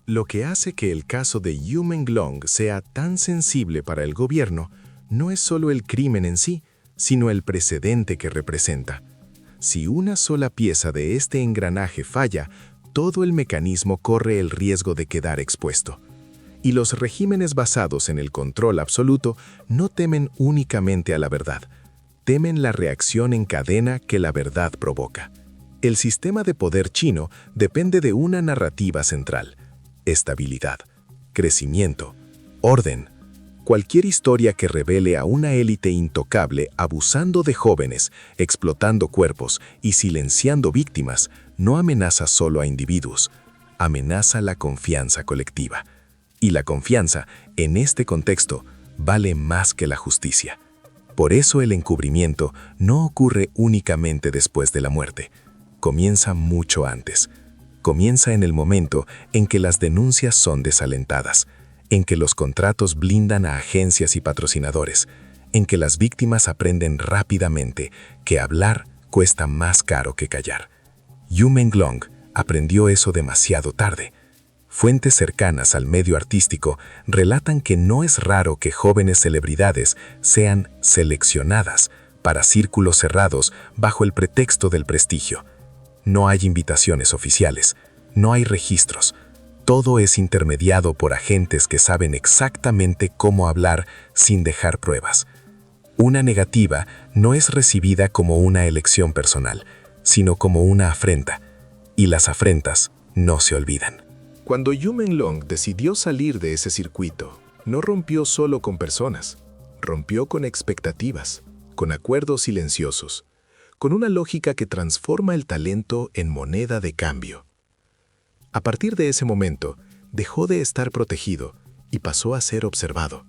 Lo que hace que el caso de Yu Menglong sea tan sensible para el gobierno no es solo el crimen en sí, sino el precedente que representa. Si una sola pieza de este engranaje falla, todo el mecanismo corre el riesgo de quedar expuesto. Y los regímenes basados en el control absoluto no temen únicamente a la verdad, temen la reacción en cadena que la verdad provoca. El sistema de poder chino depende de una narrativa central: estabilidad, crecimiento, orden. Cualquier historia que revele a una élite intocable abusando de jóvenes, explotando cuerpos y silenciando víctimas, no amenaza solo a individuos, amenaza la confianza colectiva. Y la confianza, en este contexto, vale más que la justicia. Por eso el encubrimiento no ocurre únicamente después de la muerte. Comienza mucho antes. Comienza en el momento en que las denuncias son desalentadas, en que los contratos blindan a agencias y patrocinadores, en que las víctimas aprenden rápidamente que hablar cuesta más caro que callar. Yu Menglong aprendió eso demasiado tarde. Fuentes cercanas al medio artístico relatan que no es raro que jóvenes celebridades sean seleccionadas para círculos cerrados bajo el pretexto del prestigio. No hay invitaciones oficiales, no hay registros. Todo es intermediado por agentes que saben exactamente cómo hablar sin dejar pruebas. Una negativa no es recibida como una elección personal, sino como una afrenta, y las afrentas no se olvidan. Cuando Yu Menglong decidió salir de ese circuito, no rompió solo con personas, rompió con expectativas, con acuerdos silenciosos, con una lógica que transforma el talento en moneda de cambio. A partir de ese momento, dejó de estar protegido y pasó a ser observado.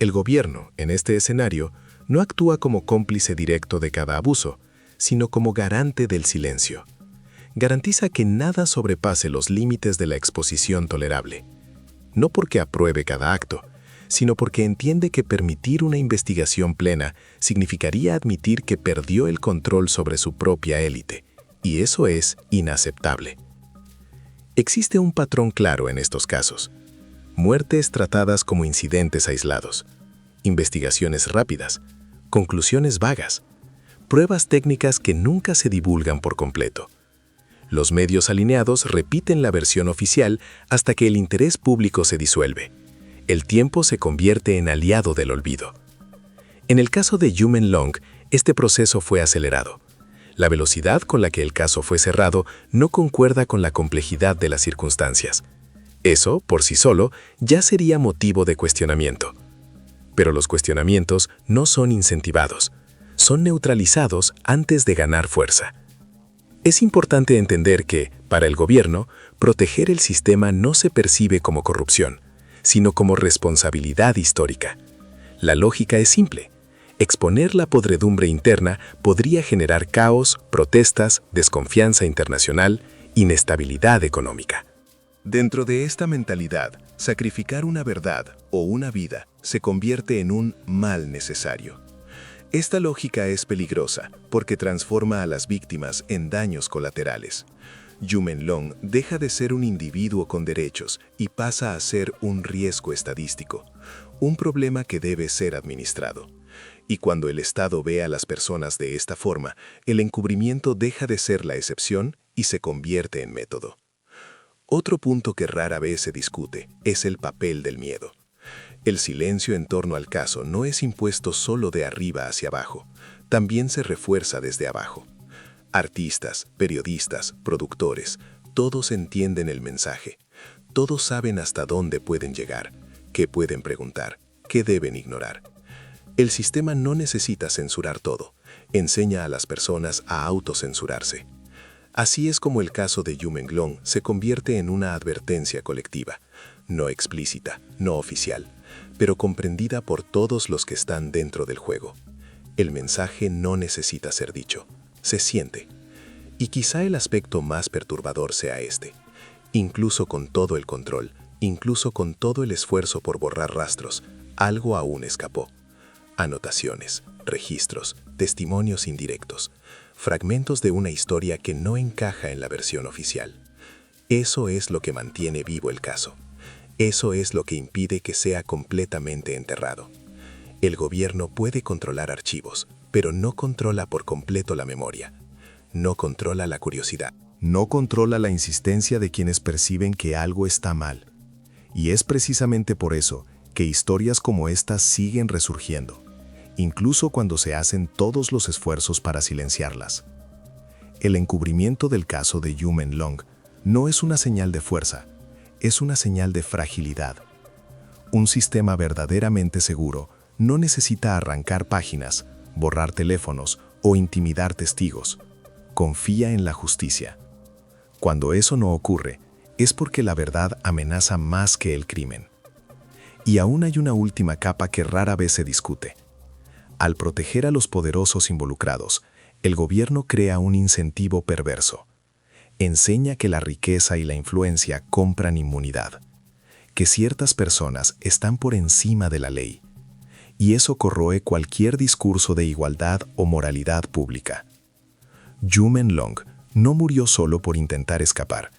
El gobierno, en este escenario, no actúa como cómplice directo de cada abuso, sino como garante del silencio. Garantiza que nada sobrepase los límites de la exposición tolerable. No porque apruebe cada acto, sino porque entiende que permitir una investigación plena significaría admitir que perdió el control sobre su propia élite, y eso es inaceptable. Existe un patrón claro en estos casos: muertes tratadas como incidentes aislados, investigaciones rápidas, conclusiones vagas, pruebas técnicas que nunca se divulgan por completo. Los medios alineados repiten la versión oficial hasta que el interés público se disuelve. El tiempo se convierte en aliado del olvido. En el caso de Yu Menglong, este proceso fue acelerado. La velocidad con la que el caso fue cerrado no concuerda con la complejidad de las circunstancias. Eso, por sí solo, ya sería motivo de cuestionamiento. Pero los cuestionamientos no son incentivados, son neutralizados antes de ganar fuerza. Es importante entender que, para el gobierno, proteger el sistema no se percibe como corrupción, sino como responsabilidad histórica. La lógica es simple: exponer la podredumbre interna podría generar caos, protestas, desconfianza internacional, inestabilidad económica. Dentro de esta mentalidad, sacrificar una verdad o una vida se convierte en un mal necesario. Esta lógica es peligrosa porque transforma a las víctimas en daños colaterales. Yu Menglong deja de ser un individuo con derechos y pasa a ser un riesgo estadístico, un problema que debe ser administrado. Y cuando el Estado ve a las personas de esta forma, el encubrimiento deja de ser la excepción y se convierte en método. Otro punto que rara vez se discute es el papel del miedo. El silencio en torno al caso no es impuesto solo de arriba hacia abajo, también se refuerza desde abajo. Artistas, periodistas, productores, todos entienden el mensaje. Todos saben hasta dónde pueden llegar, qué pueden preguntar, qué deben ignorar. El sistema no necesita censurar todo, enseña a las personas a autocensurarse. Así es como el caso de Yu Menglong se convierte en una advertencia colectiva, no explícita, no oficial, pero comprendida por todos los que están dentro del juego. El mensaje no necesita ser dicho, se siente. Y quizá el aspecto más perturbador sea este. Incluso con todo el control, incluso con todo el esfuerzo por borrar rastros, algo aún escapó. Anotaciones, registros, testimonios indirectos, fragmentos de una historia que no encaja en la versión oficial. Eso es lo que mantiene vivo el caso. Eso es lo que impide que sea completamente enterrado. El gobierno puede controlar archivos, pero no controla por completo la memoria. No controla la curiosidad. No controla la insistencia de quienes perciben que algo está mal. Y es precisamente por eso que historias como estas siguen resurgiendo, incluso cuando se hacen todos los esfuerzos para silenciarlas. El encubrimiento del caso de Yu Menlong no es una señal de fuerza, es una señal de fragilidad. Un sistema verdaderamente seguro no necesita arrancar páginas, borrar teléfonos o intimidar testigos. Confía en la justicia. Cuando eso no ocurre, es porque la verdad amenaza más que el crimen. Y aún hay una última capa que rara vez se discute. Al proteger a los poderosos involucrados, el gobierno crea un incentivo perverso. Enseña que la riqueza y la influencia compran inmunidad, que ciertas personas están por encima de la ley. Y eso corroe cualquier discurso de igualdad o moralidad pública. Yu Menlong no murió solo por intentar escapar.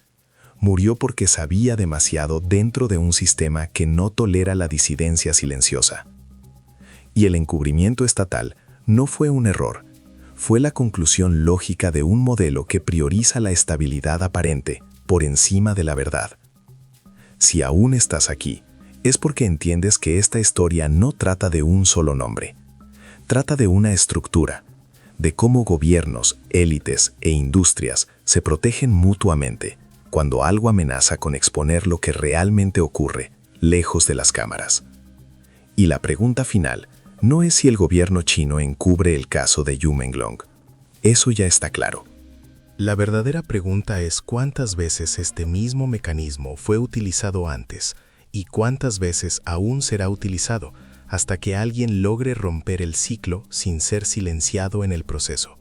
Murió porque sabía demasiado dentro de un sistema que no tolera la disidencia silenciosa. Y el encubrimiento estatal no fue un error, fue la conclusión lógica de un modelo que prioriza la estabilidad aparente por encima de la verdad. Si aún estás aquí, es porque entiendes que esta historia no trata de un solo nombre. Trata de una estructura, de cómo gobiernos, élites e industrias se protegen mutuamente cuando algo amenaza con exponer lo que realmente ocurre lejos de las cámaras. Y la pregunta final no es si el gobierno chino encubre el caso de Yu Menlong. Eso ya está claro. La verdadera pregunta es cuántas veces este mismo mecanismo fue utilizado antes y cuántas veces aún será utilizado hasta que alguien logre romper el ciclo sin ser silenciado en el proceso.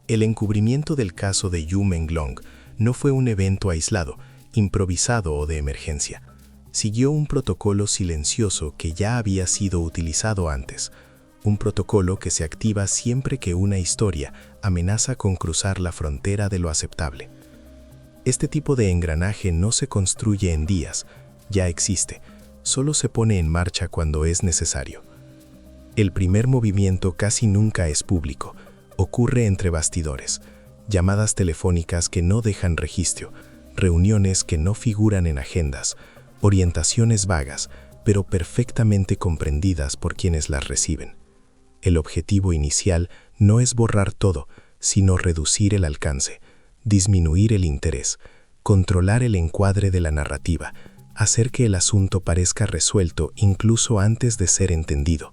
El encubrimiento del caso de Yu Menlong no fue un evento aislado, improvisado o de emergencia. Siguió un protocolo silencioso que ya había sido utilizado antes, un protocolo que se activa siempre que una historia amenaza con cruzar la frontera de lo aceptable. Este tipo de engranaje no se construye en días, ya existe, solo se pone en marcha cuando es necesario. El primer movimiento casi nunca es público, ocurre entre bastidores, llamadas telefónicas que no dejan registro, reuniones que no figuran en agendas, orientaciones vagas, pero perfectamente comprendidas por quienes las reciben. El objetivo inicial no es borrar todo, sino reducir el alcance, disminuir el interés, controlar el encuadre de la narrativa, hacer que el asunto parezca resuelto incluso antes de ser entendido.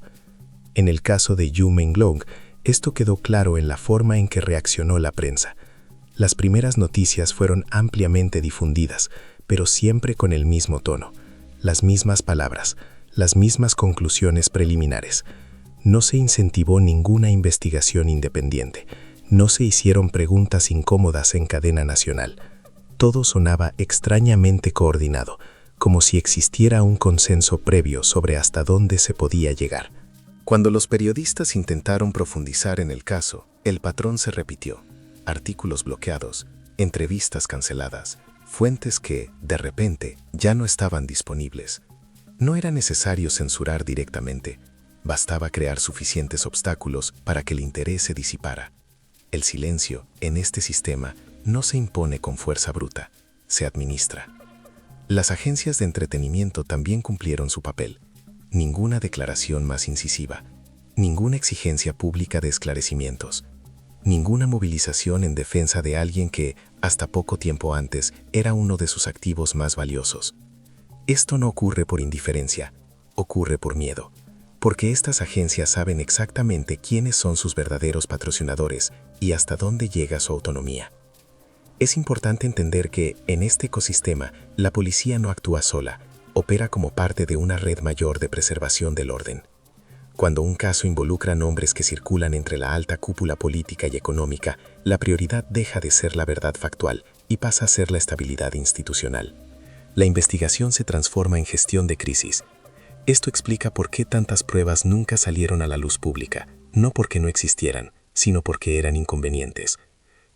En el caso de Yu Menlong, esto quedó claro en la forma en que reaccionó la prensa. Las primeras noticias fueron ampliamente difundidas, pero siempre con el mismo tono, las mismas palabras, las mismas conclusiones preliminares. No se incentivó ninguna investigación independiente, no se hicieron preguntas incómodas en cadena nacional. Todo sonaba extrañamente coordinado, como si existiera un consenso previo sobre hasta dónde se podía llegar. Cuando los periodistas intentaron profundizar en el caso, el patrón se repitió. Artículos bloqueados, entrevistas canceladas, fuentes que, de repente, ya no estaban disponibles. No era necesario censurar directamente, bastaba crear suficientes obstáculos para que el interés se disipara. El silencio, en este sistema, no se impone con fuerza bruta, se administra. Las agencias de entretenimiento también cumplieron su papel. Ninguna declaración más incisiva, ninguna exigencia pública de esclarecimientos, ninguna movilización en defensa de alguien que, hasta poco tiempo antes, era uno de sus activos más valiosos. Esto no ocurre por indiferencia, ocurre por miedo, porque estas agencias saben exactamente quiénes son sus verdaderos patrocinadores y hasta dónde llega su autonomía. Es importante entender que, en este ecosistema, la policía no actúa sola, opera como parte de una red mayor de preservación del orden. Cuando un caso involucra nombres que circulan entre la alta cúpula política y económica, la prioridad deja de ser la verdad factual y pasa a ser la estabilidad institucional. La investigación se transforma en gestión de crisis. Esto explica por qué tantas pruebas nunca salieron a la luz pública, no porque no existieran, sino porque eran inconvenientes.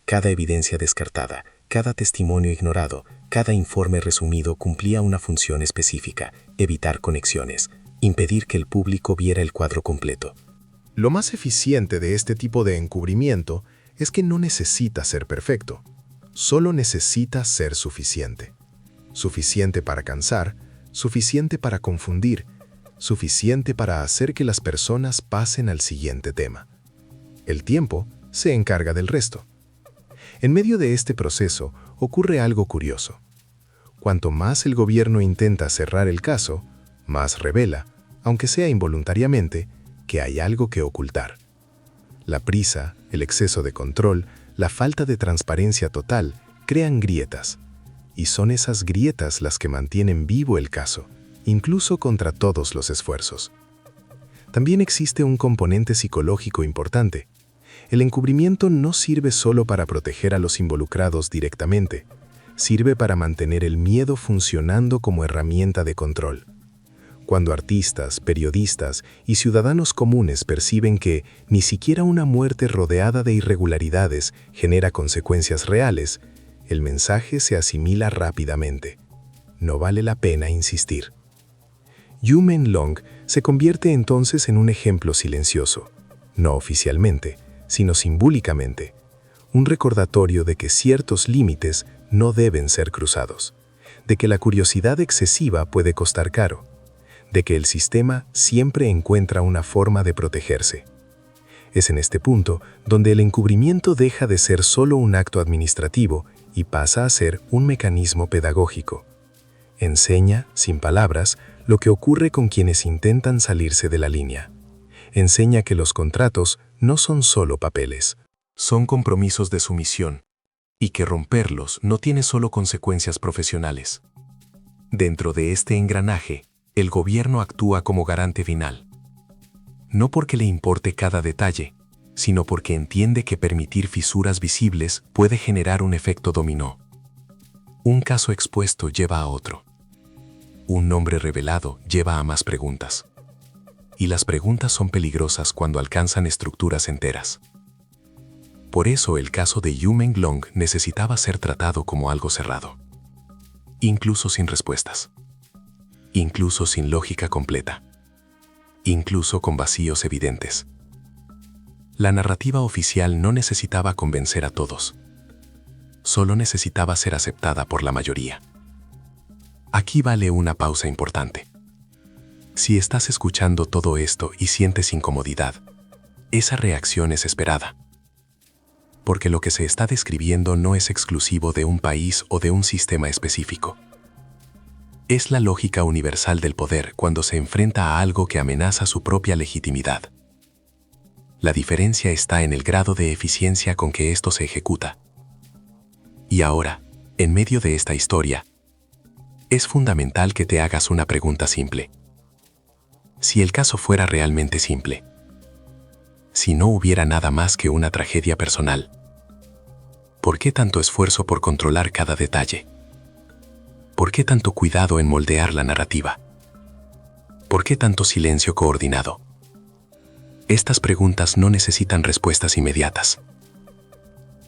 Cada evidencia descartada, Cada testimonio ignorado, cada informe resumido cumplía una función específica: evitar conexiones, impedir que el público viera el cuadro completo. Lo más eficiente de este tipo de encubrimiento es que no necesita ser perfecto, solo necesita ser suficiente. Suficiente para cansar, suficiente para confundir, suficiente para hacer que las personas pasen al siguiente tema. El tiempo se encarga del resto. En medio de este proceso ocurre algo curioso. Cuanto más el gobierno intenta cerrar el caso, más revela, aunque sea involuntariamente, que hay algo que ocultar. La prisa, el exceso de control, la falta de transparencia total crean grietas, y son esas grietas las que mantienen vivo el caso, incluso contra todos los esfuerzos. También existe un componente psicológico importante. El encubrimiento no sirve solo para proteger a los involucrados directamente, sirve para mantener el miedo funcionando como herramienta de control. Cuando artistas, periodistas y ciudadanos comunes perciben que ni siquiera una muerte rodeada de irregularidades genera consecuencias reales, el mensaje se asimila rápidamente. No vale la pena insistir. Yu Meng-long se convierte entonces en un ejemplo silencioso, no oficialmente, sino simbólicamente, un recordatorio de que ciertos límites no deben ser cruzados, de que la curiosidad excesiva puede costar caro, de que el sistema siempre encuentra una forma de protegerse. Es en este punto donde el encubrimiento deja de ser solo un acto administrativo y pasa a ser un mecanismo pedagógico. Enseña, sin palabras, lo que ocurre con quienes intentan salirse de la línea. Enseña que los contratos no son solo papeles, son compromisos de sumisión, y que romperlos no tiene solo consecuencias profesionales. Dentro de este engranaje, el gobierno actúa como garante final. No porque le importe cada detalle, sino porque entiende que permitir fisuras visibles puede generar un efecto dominó. Un caso expuesto lleva a otro. Un nombre revelado lleva a más preguntas. Y las preguntas son peligrosas cuando alcanzan estructuras enteras. Por eso el caso de Yu Meng-long necesitaba ser tratado como algo cerrado. Incluso sin respuestas. Incluso sin lógica completa. Incluso con vacíos evidentes. La narrativa oficial no necesitaba convencer a todos. Solo necesitaba ser aceptada por la mayoría. Aquí vale una pausa importante. Si estás escuchando todo esto y sientes incomodidad, esa reacción es esperada. Porque lo que se está describiendo no es exclusivo de un país o de un sistema específico. Es la lógica universal del poder cuando se enfrenta a algo que amenaza su propia legitimidad. La diferencia está en el grado de eficiencia con que esto se ejecuta. Y ahora, en medio de esta historia, es fundamental que te hagas una pregunta simple. Si el caso fuera realmente simple, si no hubiera nada más que una tragedia personal, ¿por qué tanto esfuerzo por controlar cada detalle? ¿Por qué tanto cuidado en moldear la narrativa? ¿Por qué tanto silencio coordinado? Estas preguntas no necesitan respuestas inmediatas.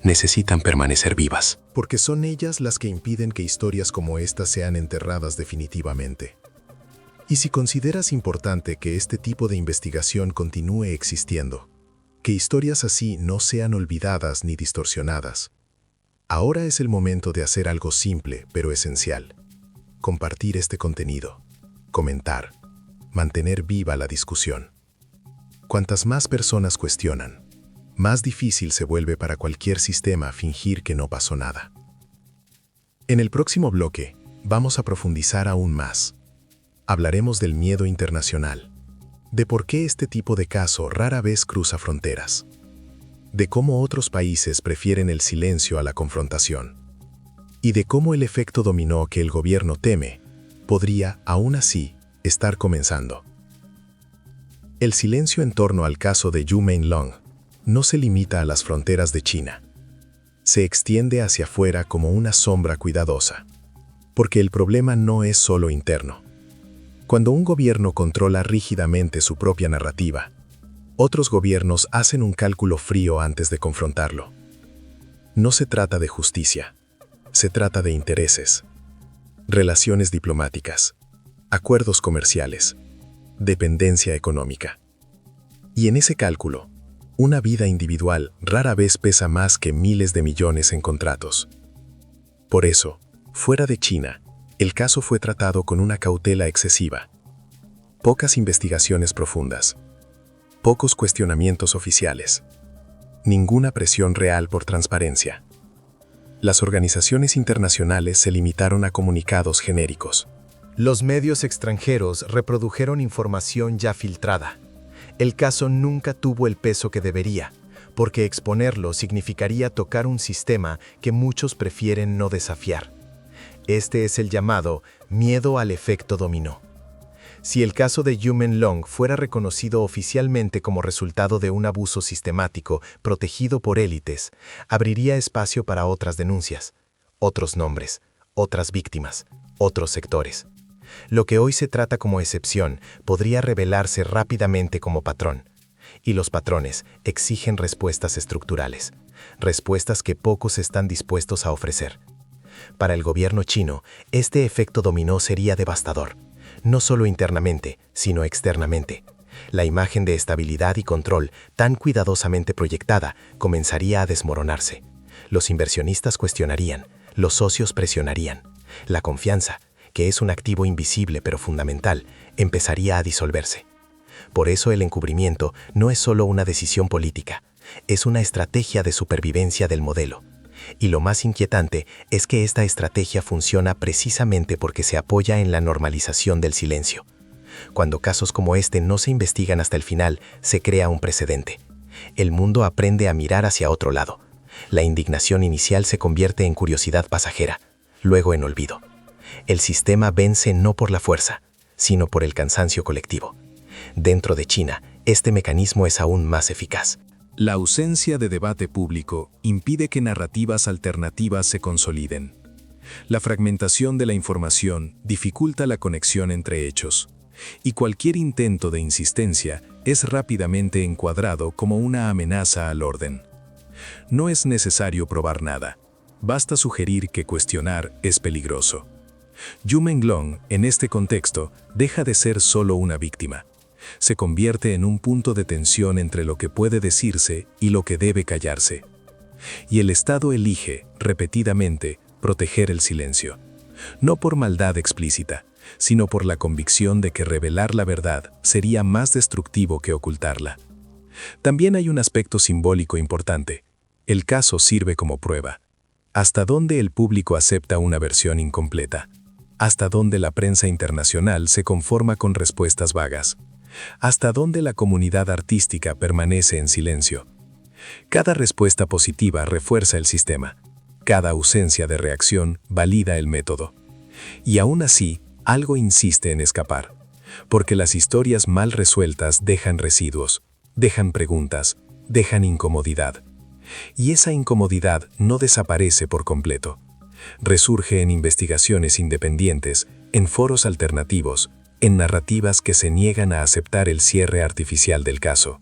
Necesitan permanecer vivas. Porque son ellas las que impiden que historias como esta sean enterradas definitivamente. Y si consideras importante que este tipo de investigación continúe existiendo, que historias así no sean olvidadas ni distorsionadas, ahora es el momento de hacer algo simple pero esencial. Compartir este contenido, comentar, mantener viva la discusión. Cuantas más personas cuestionan, más difícil se vuelve para cualquier sistema fingir que no pasó nada. En el próximo bloque, vamos a profundizar aún más. Hablaremos del miedo internacional, de por qué este tipo de caso rara vez cruza fronteras, de cómo otros países prefieren el silencio a la confrontación, y de cómo el efecto dominó que el gobierno teme podría, aún así, estar comenzando. El silencio en torno al caso de Yu Meng-long no se limita a las fronteras de China. Se extiende hacia afuera como una sombra cuidadosa, porque el problema no es solo interno. Cuando un gobierno controla rígidamente su propia narrativa, otros gobiernos hacen un cálculo frío antes de confrontarlo. No se trata de justicia, Se trata de intereses, relaciones diplomáticas, acuerdos comerciales, dependencia económica. Y en ese cálculo, una vida individual rara vez pesa más que miles de millones en contratos. Por eso, fuera de China, el caso fue tratado con una cautela excesiva. Pocas investigaciones profundas, pocos cuestionamientos oficiales, ninguna presión real por transparencia. Las organizaciones internacionales se limitaron a comunicados genéricos. Los medios extranjeros reprodujeron información ya filtrada. El caso nunca tuvo el peso que debería, porque exponerlo significaría tocar un sistema que muchos prefieren no desafiar. Este es el llamado miedo al efecto dominó. Si el caso de Yumen Long fuera reconocido oficialmente como resultado de un abuso sistemático protegido por élites, abriría espacio para otras denuncias, otros nombres, otras víctimas, otros sectores. Lo que hoy se trata como excepción podría revelarse rápidamente como patrón. Y los patrones exigen respuestas estructurales, respuestas que pocos están dispuestos a ofrecer. Para el gobierno chino, este efecto dominó sería devastador. No solo internamente, sino externamente. La imagen de estabilidad y control, tan cuidadosamente proyectada, comenzaría a desmoronarse. Los inversionistas cuestionarían, los socios presionarían. La confianza, que es un activo invisible pero fundamental, empezaría a disolverse. Por eso el encubrimiento no es solo una decisión política, es una estrategia de supervivencia del modelo. Y lo más inquietante es que esta estrategia funciona precisamente porque se apoya en la normalización del silencio. Cuando casos como este no se investigan hasta el final, se crea un precedente. El mundo aprende a mirar hacia otro lado. La indignación inicial se convierte en curiosidad pasajera, luego en olvido. El sistema vence no por la fuerza, sino por el cansancio colectivo. Dentro de China, este mecanismo es aún más eficaz. La ausencia de debate público impide que narrativas alternativas se consoliden. La fragmentación de la información dificulta la conexión entre hechos, y cualquier intento de insistencia es rápidamente encuadrado como una amenaza al orden. No es necesario probar nada, basta sugerir que cuestionar es peligroso. Yumen Long, en este contexto, deja de ser solo una víctima. Se convierte en un punto de tensión entre lo que puede decirse y lo que debe callarse. Y el Estado elige, repetidamente, proteger el silencio. No por maldad explícita, sino por la convicción de que revelar la verdad sería más destructivo que ocultarla. También hay un aspecto simbólico importante. El caso sirve como prueba. ¿Hasta dónde el público acepta una versión incompleta? ¿Hasta dónde la prensa internacional se conforma con respuestas vagas? ¿Hasta dónde la comunidad artística permanece en silencio? Cada respuesta positiva refuerza el sistema. Cada ausencia de reacción valida el método. Y aún así, algo insiste en escapar. Porque las historias mal resueltas dejan residuos, dejan preguntas, dejan incomodidad. Y esa incomodidad no desaparece por completo. Resurge en investigaciones independientes, en foros alternativos, en narrativas que se niegan a aceptar el cierre artificial del caso.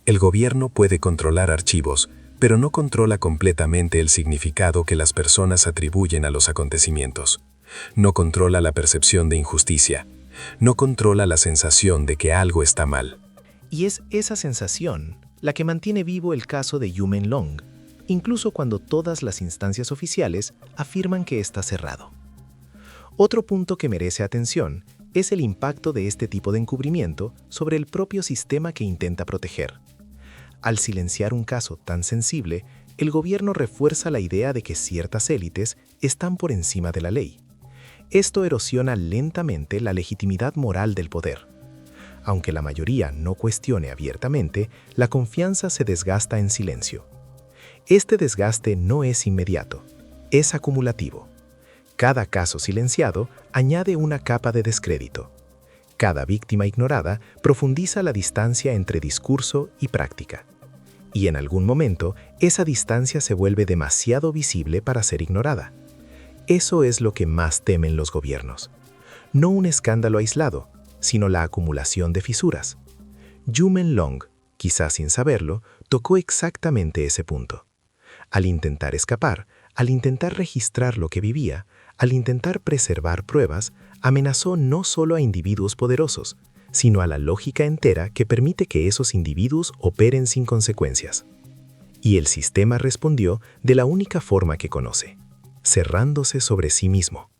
El gobierno puede controlar archivos, pero no controla completamente el significado que las personas atribuyen a los acontecimientos. No controla la percepción de injusticia. No controla la sensación de que algo está mal. Y es esa sensación la que mantiene vivo el caso de Yumen Long, incluso cuando todas las instancias oficiales afirman que está cerrado. Otro punto que merece atención es el impacto de este tipo de encubrimiento sobre el propio sistema que intenta proteger. Al silenciar un caso tan sensible, el gobierno refuerza la idea de que ciertas élites están por encima de la ley. Esto erosiona lentamente la legitimidad moral del poder. Aunque la mayoría no cuestione abiertamente, la confianza se desgasta en silencio. Este desgaste no es inmediato, es acumulativo. Cada caso silenciado añade una capa de descrédito. Cada víctima ignorada profundiza la distancia entre discurso y práctica. Y en algún momento, esa distancia se vuelve demasiado visible para ser ignorada. Eso es lo que más temen los gobiernos. No un escándalo aislado, sino la acumulación de fisuras. Yumen Long, quizás sin saberlo, tocó exactamente ese punto. Al intentar escapar, Al intentar registrar lo que vivía, al intentar preservar pruebas, amenazó no solo a individuos poderosos, sino a la lógica entera que permite que esos individuos operen sin consecuencias. Y el sistema respondió de la única forma que conoce, cerrándose sobre sí mismo.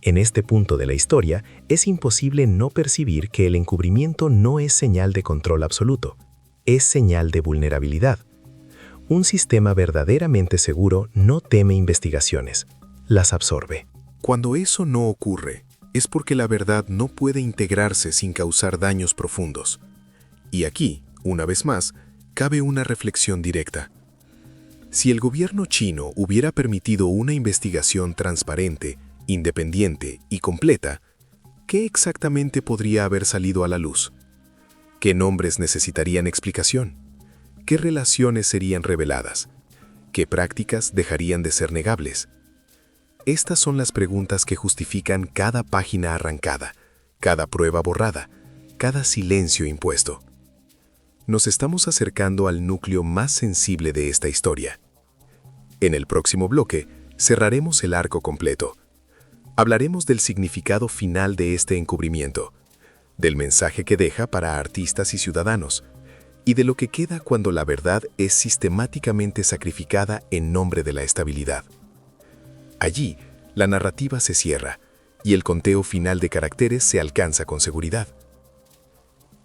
En este punto de la historia, es imposible no percibir que el encubrimiento no es señal de control absoluto, es señal de vulnerabilidad. Un sistema verdaderamente seguro no teme investigaciones, las absorbe. Cuando eso no ocurre, es porque la verdad no puede integrarse sin causar daños profundos. Y aquí, una vez más, cabe una reflexión directa. Si el gobierno chino hubiera permitido una investigación transparente, independiente y completa, ¿qué exactamente podría haber salido a la luz? ¿Qué nombres necesitarían explicación? ¿Qué relaciones serían reveladas? ¿Qué prácticas dejarían de ser negables? Estas son las preguntas que justifican cada página arrancada, cada prueba borrada, cada silencio impuesto. Nos estamos acercando al núcleo más sensible de esta historia. En el próximo bloque, cerraremos el arco completo. Hablaremos del significado final de este encubrimiento, del mensaje que deja para artistas y ciudadanos, y de lo que queda cuando la verdad es sistemáticamente sacrificada en nombre de la estabilidad. Allí, la narrativa se cierra y el conteo final de caracteres se alcanza con seguridad.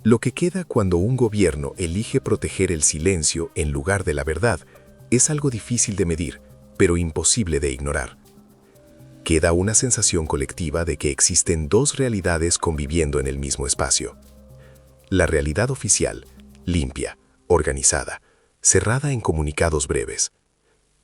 Lo que queda cuando un gobierno elige proteger el silencio en lugar de la verdad es algo difícil de medir, pero imposible de ignorar. Queda una sensación colectiva de que existen dos realidades conviviendo en el mismo espacio. La realidad oficial, limpia, organizada, cerrada en comunicados breves,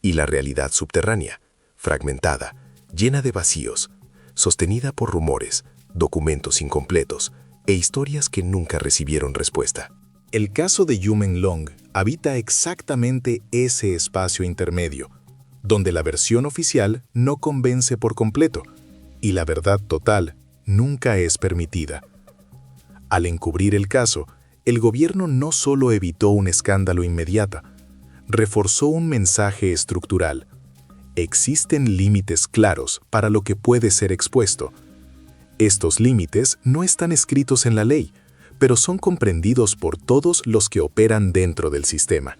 y la realidad subterránea, fragmentada, llena de vacíos, sostenida por rumores, documentos incompletos e historias que nunca recibieron respuesta. El caso de Yumen Long habita exactamente ese espacio intermedio, donde la versión oficial no convence por completo y la verdad total nunca es permitida. Al encubrir el caso, el gobierno no solo evitó un escándalo inmediato, reforzó un mensaje estructural. Existen límites claros para lo que puede ser expuesto. Estos límites no están escritos en la ley, pero son comprendidos por todos los que operan dentro del sistema.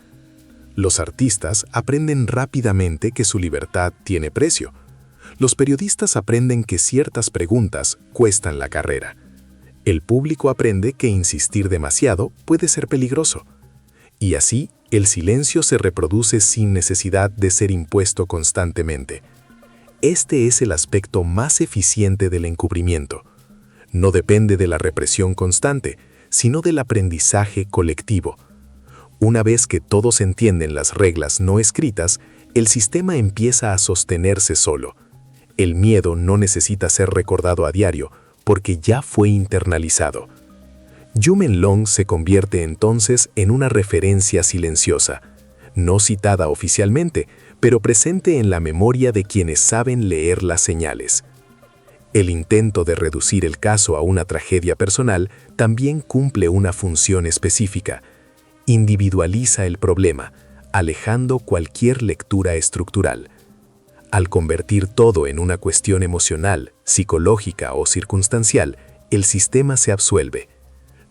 Los artistas aprenden rápidamente que su libertad tiene precio. Los periodistas aprenden que ciertas preguntas cuestan la carrera. El público aprende que insistir demasiado puede ser peligroso. Y así, el silencio se reproduce sin necesidad de ser impuesto constantemente. Este es el aspecto más eficiente del encubrimiento. No depende de la represión constante, sino del aprendizaje colectivo. Una vez que todos entienden las reglas no escritas, el sistema empieza a sostenerse solo. El miedo no necesita ser recordado a diario, porque ya fue internalizado. Yumen Long se convierte entonces en una referencia silenciosa, no citada oficialmente, pero presente en la memoria de quienes saben leer las señales. El intento de reducir el caso a una tragedia personal también cumple una función específica. Individualiza el problema, alejando cualquier lectura estructural. Al convertir todo en una cuestión emocional, psicológica o circunstancial, el sistema se absuelve.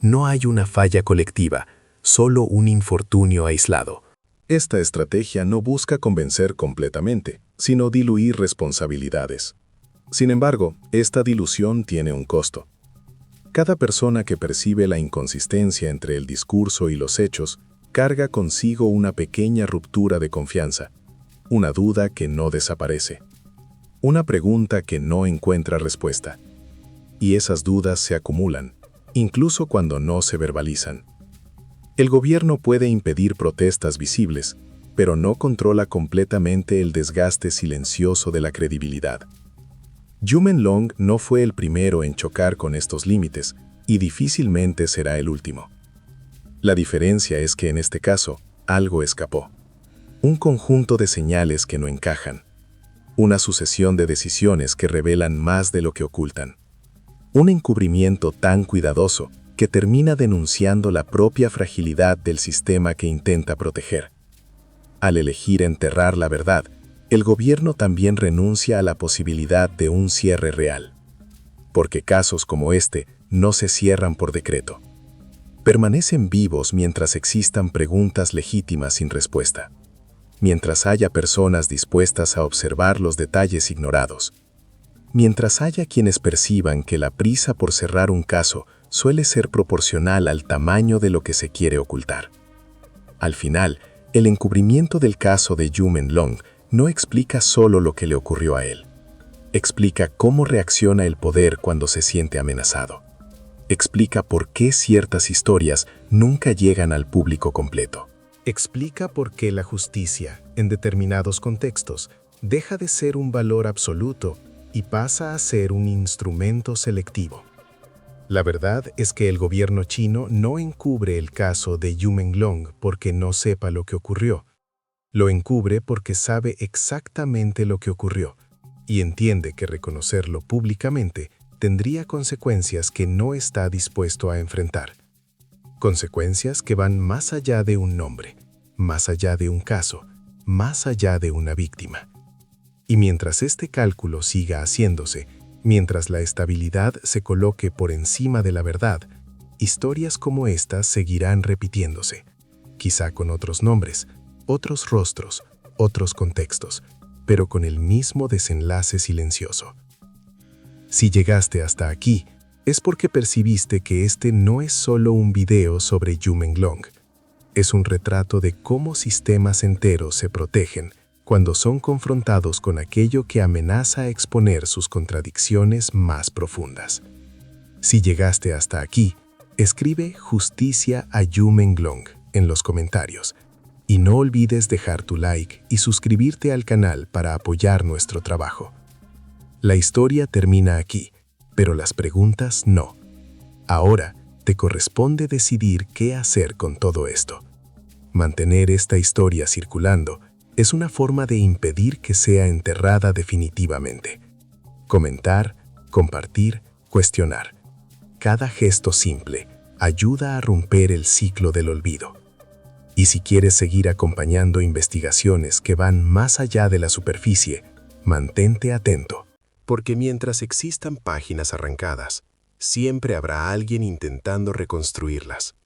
No hay una falla colectiva, solo un infortunio aislado. Esta estrategia no busca convencer completamente, sino diluir responsabilidades. Sin embargo, esta dilución tiene un costo. Cada persona que percibe la inconsistencia entre el discurso y los hechos carga consigo una pequeña ruptura de confianza, una duda que no desaparece, una pregunta que no encuentra respuesta. Y esas dudas se acumulan, incluso cuando no se verbalizan. El gobierno puede impedir protestas visibles, pero no controla completamente el desgaste silencioso de la credibilidad. Yumen Long no fue el primero en chocar con estos límites y difícilmente será el último. La diferencia es que en este caso, algo escapó. Un conjunto de señales que no encajan. Una sucesión de decisiones que revelan más de lo que ocultan. Un encubrimiento tan cuidadoso que termina denunciando la propia fragilidad del sistema que intenta proteger. Al elegir enterrar la verdad, el gobierno también renuncia a la posibilidad de un cierre real, porque casos como este no se cierran por decreto. Permanecen vivos mientras existan preguntas legítimas sin respuesta, mientras haya personas dispuestas a observar los detalles ignorados, mientras haya quienes perciban que la prisa por cerrar un caso suele ser proporcional al tamaño de lo que se quiere ocultar. Al final, el encubrimiento del caso de Yu Menglong no explica solo lo que le ocurrió a él. Explica cómo reacciona el poder cuando se siente amenazado. Explica por qué ciertas historias nunca llegan al público completo. Explica por qué la justicia, en determinados contextos, deja de ser un valor absoluto y pasa a ser un instrumento selectivo. La verdad es que el gobierno chino no encubre el caso de Yu Menglong porque no sepa lo que ocurrió. Lo encubre porque sabe exactamente lo que ocurrió y entiende que reconocerlo públicamente tendría consecuencias que no está dispuesto a enfrentar. Consecuencias que van más allá de un nombre, más allá de un caso, más allá de una víctima. Y mientras este cálculo siga haciéndose, mientras la estabilidad se coloque por encima de la verdad, historias como estas seguirán repitiéndose, quizá con otros nombres, otros rostros, otros contextos, pero con el mismo desenlace silencioso. Si llegaste hasta aquí, es porque percibiste que este no es solo un video sobre Yu Menglong, es un retrato de cómo sistemas enteros se protegen cuando son confrontados con aquello que amenaza a exponer sus contradicciones más profundas. Si llegaste hasta aquí, escribe Justicia a Yu Menglong en los comentarios y no olvides dejar tu like y suscribirte al canal para apoyar nuestro trabajo. La historia termina aquí, pero las preguntas no. Ahora te corresponde decidir qué hacer con todo esto. Mantener esta historia circulando es una forma de impedir que sea enterrada definitivamente. Comentar, compartir, cuestionar. Cada gesto simple ayuda a romper el ciclo del olvido. Y si quieres seguir acompañando investigaciones que van más allá de la superficie, mantente atento. Porque mientras existan páginas arrancadas, siempre habrá alguien intentando reconstruirlas.